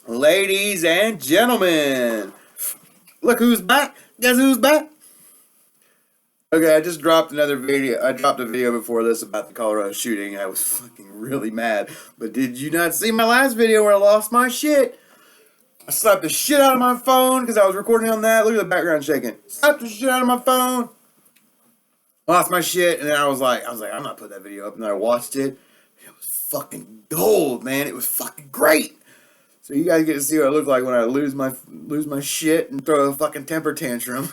Ladies and gentlemen, look who's back. Guess who's back? Okay, I just dropped another video. I dropped a video before this about the Colorado shooting. I was fucking really mad. But did you not see my last video where I lost my shit? I slapped the shit out of my phone because I was recording on that. Look at the background shaking. Slapped the shit out of my phone. Lost my shit, and then I was like, I'm not putting that video up. And then I watched it. It was fucking gold, man. It was fucking great. So you guys get to see what I look like when I lose my shit and throw a fucking temper tantrum.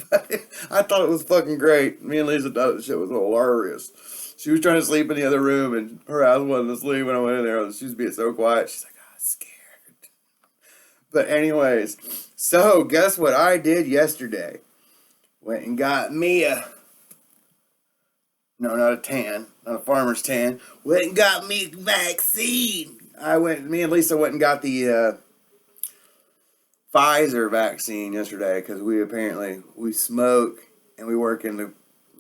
But I thought it was fucking great. Me and Lisa thought the shit was hilarious. She was trying to sleep in the other room, and her ass wasn't asleep when I went in there. She was being so quiet. She's like, I'm scared. But anyways, so guess what I did yesterday? Went and got me no, not a tan, not a farmer's tan. Went and got me a vaccine. Me and Lisa went and got the Pfizer vaccine yesterday because we smoke and we work in the.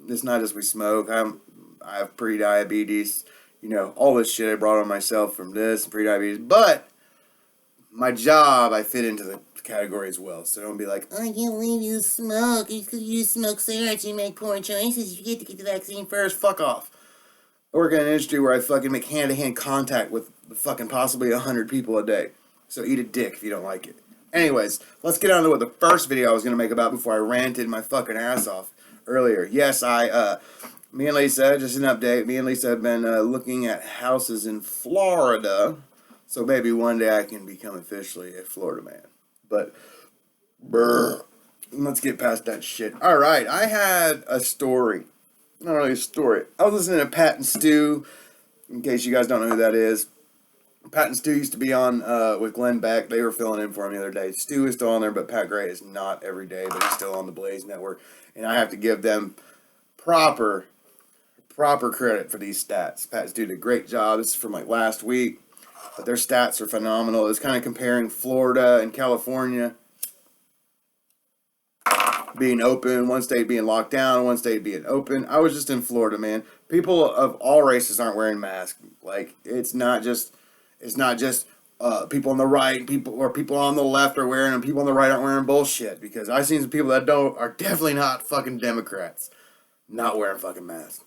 It's not just we smoke. I have pre-diabetes. You know, all this shit I brought on myself from this pre-diabetes. But my job, I fit into the category as well. So don't be like, I can't believe you smoke. Because you smoke cigarettes, you make poor choices. You get to get the vaccine first. Fuck off. I work in an industry where I fucking make hand-to-hand contact with fucking possibly 100 people a day. So eat a dick if you don't like it. Anyways, let's get on to what the first video I was going to make about before I ranted my fucking ass off earlier. Yes, me and Lisa, just an update, me and Lisa have been looking at houses in Florida. So maybe one day I can become officially a Florida man. But, let's get past that shit. Alright, I had a story. Not really a story. I was listening to Pat and Stu, in case you guys don't know who that is. Pat and Stu used to be on with Glenn Beck. They were filling in for him the other day. Stu is still on there, but Pat Gray is not every day, but he's still on the Blaze Network. And I have to give them proper credit for these stats. Pat and Stu did a great job. This is from like last week, but their stats are phenomenal. It's kind of comparing Florida and California being open, one state being locked down, one state being open. I was just in Florida, man. People of all races aren't wearing masks. Like, it's not just people on the right, people on the left are wearing them, people on the right aren't wearing bullshit. Because I've seen some people that are definitely not fucking Democrats, not wearing fucking masks.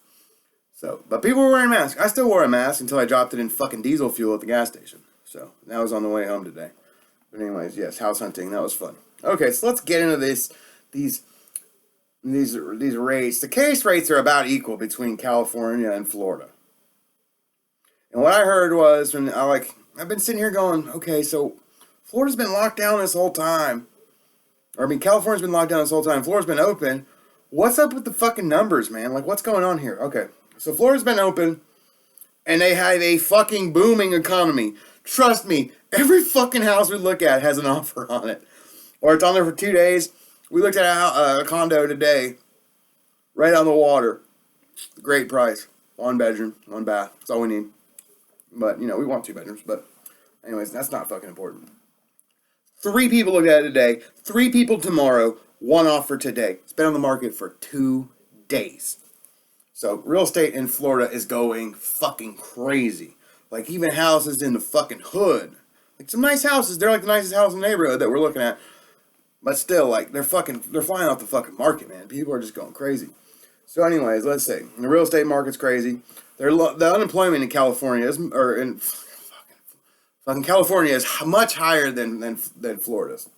So, but people were wearing masks. I still wore a mask until I dropped it in fucking diesel fuel at the gas station. So, that was on the way home today. But anyways, yes, house hunting, that was fun. Okay, so let's get into these rates. The case rates are about equal between California and Florida. And what I heard was, I've been sitting here going, okay, so Florida's been locked down this whole time. California's been locked down this whole time. Florida's been open. What's up with the fucking numbers, man? Like, what's going on here? Okay, so Florida's been open, and they have a fucking booming economy. Trust me, every fucking house we look at has an offer on it. Or it's on there for 2 days. We looked at a condo today, right on the water. Great price. 1 bedroom, 1 bath. That's all we need. But, you know, we want 2 bedrooms. But, anyways, that's not fucking important. 3 people looked at it today. 3 people tomorrow. 1 offer today. It's been on the market for 2 days. So, real estate in Florida is going fucking crazy. Like, even houses in the fucking hood. Like, some nice houses. They're like the nicest house in the neighborhood that we're looking at. But still, like, they're flying off the fucking market, man. People are just going crazy. So anyways, let's see. The real estate market's crazy. The unemployment in California fucking California is much higher than Florida's.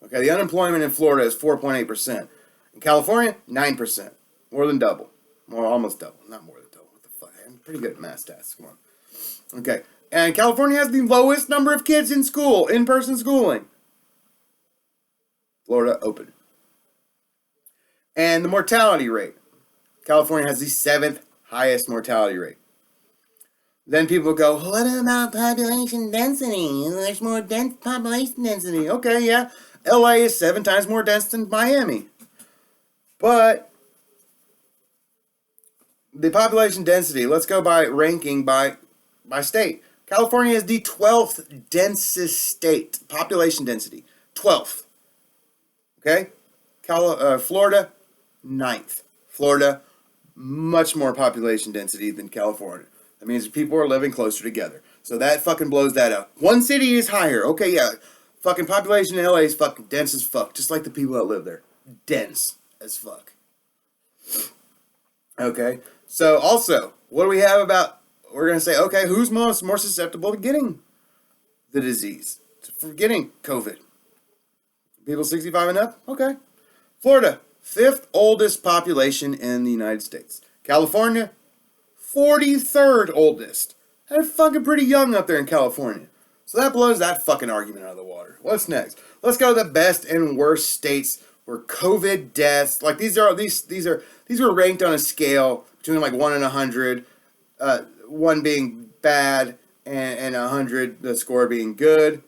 Okay, the unemployment in Florida is 4.8%. In California, 9%. More than double. Almost double. Not more than double. What the fuck? I'm pretty good at math stats. Come on. Okay. And California has the lowest number of kids in school, in-person schooling. Florida, open. And the mortality rate. California has the 7th highest mortality rate. Then people go, what about population density? There's more population density. Okay, yeah. LA is 7 times more dense than Miami. But the population density, let's go by ranking by state. California is the 12th densest state. Population density. 12th. Okay? Florida, 9th. Florida, much more population density than California. That means people are living closer together. So that fucking blows that up. One city is higher. Okay, yeah. Fucking population in LA is fucking dense as fuck. Just like the people that live there. Dense as fuck. Okay. So also, what do we have about... We're going to say, okay, who's more susceptible to getting the disease? For getting COVID? People 65 and up? Okay. Florida, 5th oldest population in the United States. California, 43rd oldest. They're fucking pretty young up there in California. So that blows that fucking argument out of the water. What's next? Let's go to the best and worst states where COVID deaths, like these were ranked on a scale between like 1 and 100, 1 being bad and 100 the score being good.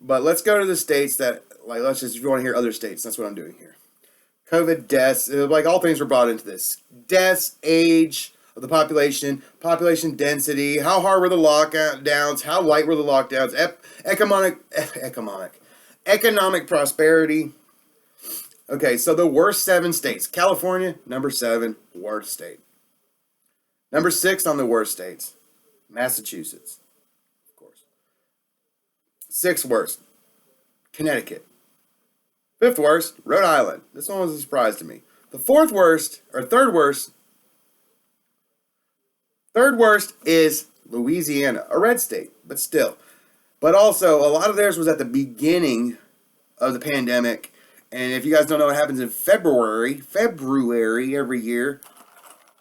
But let's go to the states that, like, let's just, if you want to hear other states, that's what I'm doing here. COVID deaths, like all things were brought into this. Deaths, age of the population, population density, how hard were the lockdowns, how light were the lockdowns, economic prosperity. Okay, so the worst 7 states. California, number 7, worst state. Number 6 on the worst states, Massachusetts, of course. 6th worst, Connecticut. 5th worst, Rhode Island. This one was a surprise to me. The 4th worst, or 3rd worst, is Louisiana, a red state, but still. But also, a lot of theirs was at the beginning of the pandemic. And if you guys don't know what happens in February every year,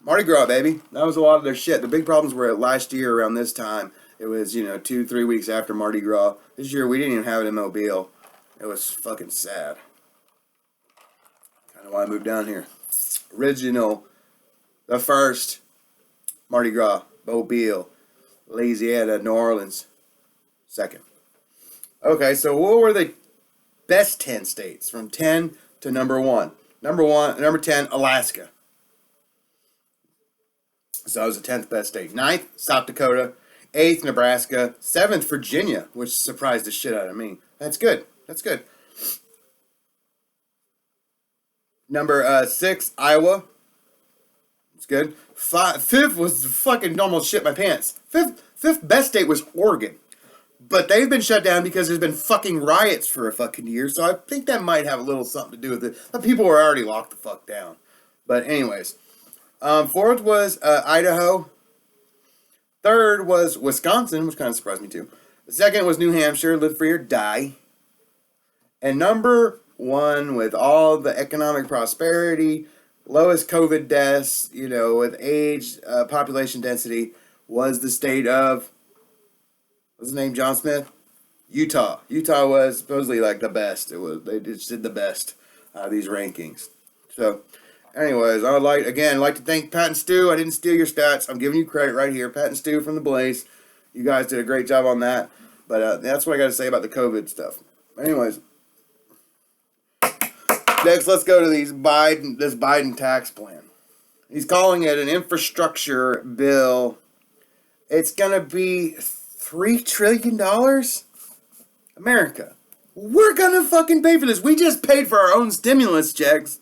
Mardi Gras, baby. That was a lot of their shit. The big problems were last year around this time. It was, 2-3 weeks after Mardi Gras. This year, we didn't even have it in Mobile. It was fucking sad. Kind of why I moved down here. The first Mardi Gras, Mobile, Louisiana, New Orleans. 2nd. Okay, so what were the best 10 states from 10 to number 1? Number 10, Alaska. So that was the 10th best state. 9th, South Dakota. 8th, Nebraska. 7th, Virginia, which surprised the shit out of me. That's good. Number 6, Iowa. It's good. 5th was fucking almost shit my pants. 5th best state was Oregon. But they've been shut down because there's been fucking riots for a fucking year. So I think that might have a little something to do with it. But people were already locked the fuck down. But anyways. 4th was Idaho. 3rd was Wisconsin, which kind of surprised me too. The 2nd was New Hampshire, live free or die. And number 1 with all the economic prosperity, lowest COVID deaths, with age, population density, was the state of, what's his name, John Smith? Utah. Utah was supposedly like the best. They just did the best out of these rankings. So, anyways, I would like to thank Pat and Stu. I didn't steal your stats. I'm giving you credit right here. Pat and Stu from The Blaze. You guys did a great job on that. But that's what I got to say about the COVID stuff. Anyways. Next, let's go to this Biden tax plan. He's calling it an infrastructure bill. It's going to be $3 trillion? America. We're going to fucking pay for this. We just paid for our own stimulus checks.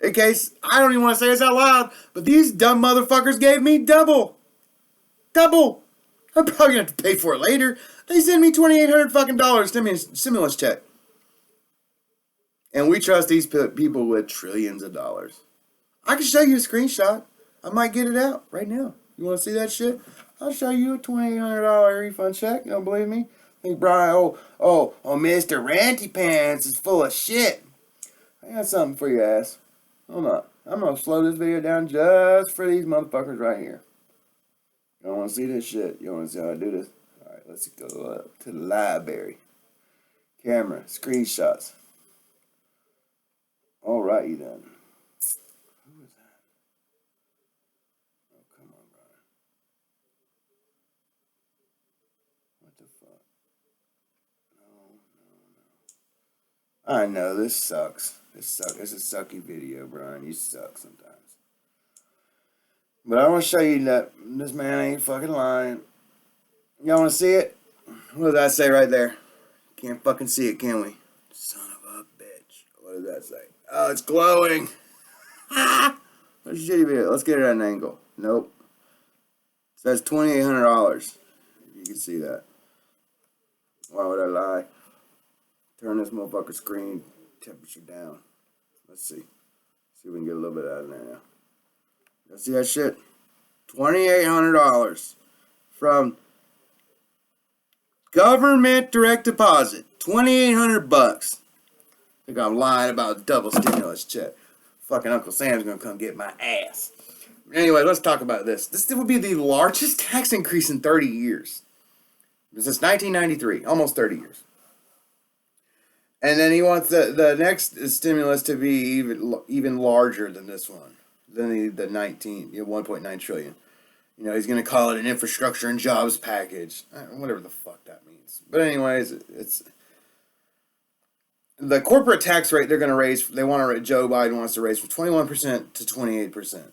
In case, I don't even want to say this out loud, but these dumb motherfuckers gave me double. Double. I'm probably going to have to pay for it later. They sent me $2,800 fucking stimulus check. And we trust these people with trillions of dollars. I can show you a screenshot. I might get it out right now. You want to see that shit? I'll show you a $2,800 refund check. You don't believe me? Think Brian, Mr. Ranty Pants is full of shit. I got something for your ass. Hold on. I'm going to slow this video down just for these motherfuckers right here. You don't want to see this shit? You don't want to see how I do this? Alright, let's go up to the library. Camera, screenshots. Alrighty then. Who is that? Oh, come on, Brian. What the fuck? No. I know, this sucks. This is a sucky video, Brian. You suck sometimes. But I want to show you that this man ain't fucking lying. Y'all want to see it? What does that say right there? Can't fucking see it, can we? Son of a bitch. What does that say? Oh, it's glowing. What a shitty video. Let's get it at an angle. Nope. It says $2,800. you can see that. Why would I lie? Turn this motherfucker screen temperature down. Let's see. See if we can get a little bit out of there now. Let's see that shit. $2,800 from government direct deposit. $2,800. I think I'm lying about double stimulus check. Fucking Uncle Sam's gonna come get my ass. Anyway, let's talk about this. This would be the largest tax increase in 30 years. Since 1993, almost 30 years. And then he wants the next stimulus to be even larger than this one, than the 1.9 trillion. You know, he's going to call it an infrastructure and jobs package, whatever the fuck that means. But anyways, it's the corporate tax rate they're going to raise. Joe Biden wants to raise from 21% to 28%.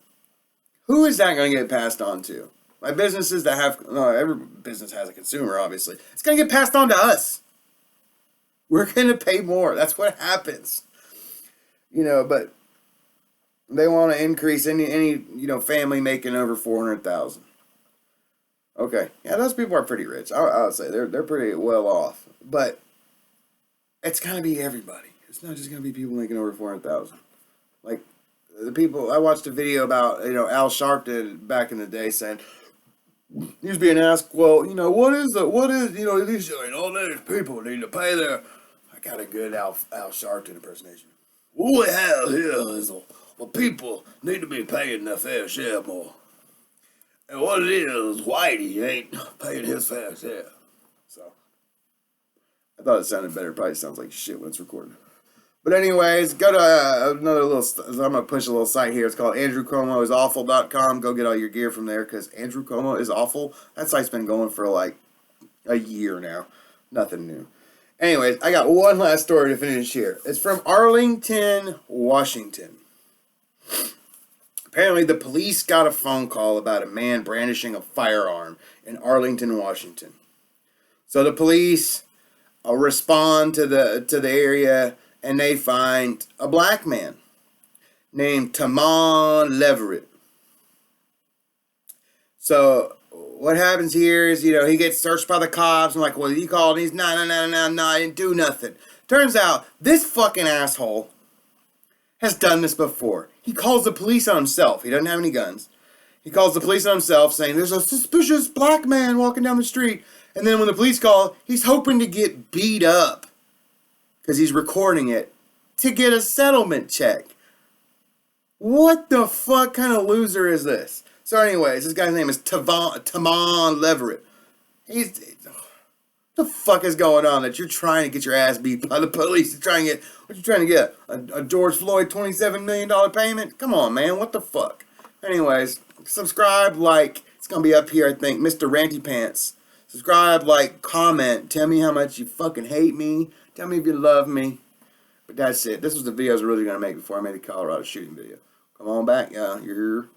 Who is that going to get passed on to? My businesses that have, no, every business has a consumer, obviously. It's going to get passed on to us. We're going to pay more. That's what happens. You know, but they want to increase any family making over 400,000. Okay. Yeah, those people are pretty rich. I would say they're pretty well off. But it's going to be everybody. It's not just going to be people making over 400,000. Like the people, I watched a video about, Al Sharpton back in the day saying, he was being asked, well, what is, these, all these people need to pay their, I got a good Al Sharpton impersonation. What we have here is, people need to be paying their fair share more. And what it is, Whitey ain't paying his fair share. So, I thought it sounded better. It probably sounds like shit when it's recorded. But anyways, go to another little, I'm going to push a little site here. It's called AndrewCuomoIsAwful.com. Go get all your gear from there because Andrew Cuomo is awful. That site's been going for like a year now. Nothing new. Anyways, I got one last story to finish here. It's from Arlington, Washington. Apparently, the police got a phone call about a man brandishing a firearm in Arlington, Washington. So the police respond to the area, and they find a black man named Tamon Leverett. So what happens here is, he gets searched by the cops. I'm like, well, you called? He's, no, I didn't do nothing. Turns out, this fucking asshole has done this before. He calls the police on himself. He doesn't have any guns. He calls the police on himself saying, there's a suspicious black man walking down the street. And then when the police call, he's hoping to get beat up because he's recording it to get a settlement check. What the fuck kind of loser is this? So anyways, this guy's name is Tamon Leverett. What the fuck is going on that you're trying to get your ass beat by the police? What you trying to get? A George Floyd $27 million payment? Come on, man. What the fuck? Anyways, subscribe, like. It's going to be up here, I think. Mr. Ranty Pants. Subscribe, like, comment. Tell me how much you fucking hate me. Tell me if you love me. But that's it. This was the video I was really going to make before I made the Colorado shooting video. Come on back, y'all. You're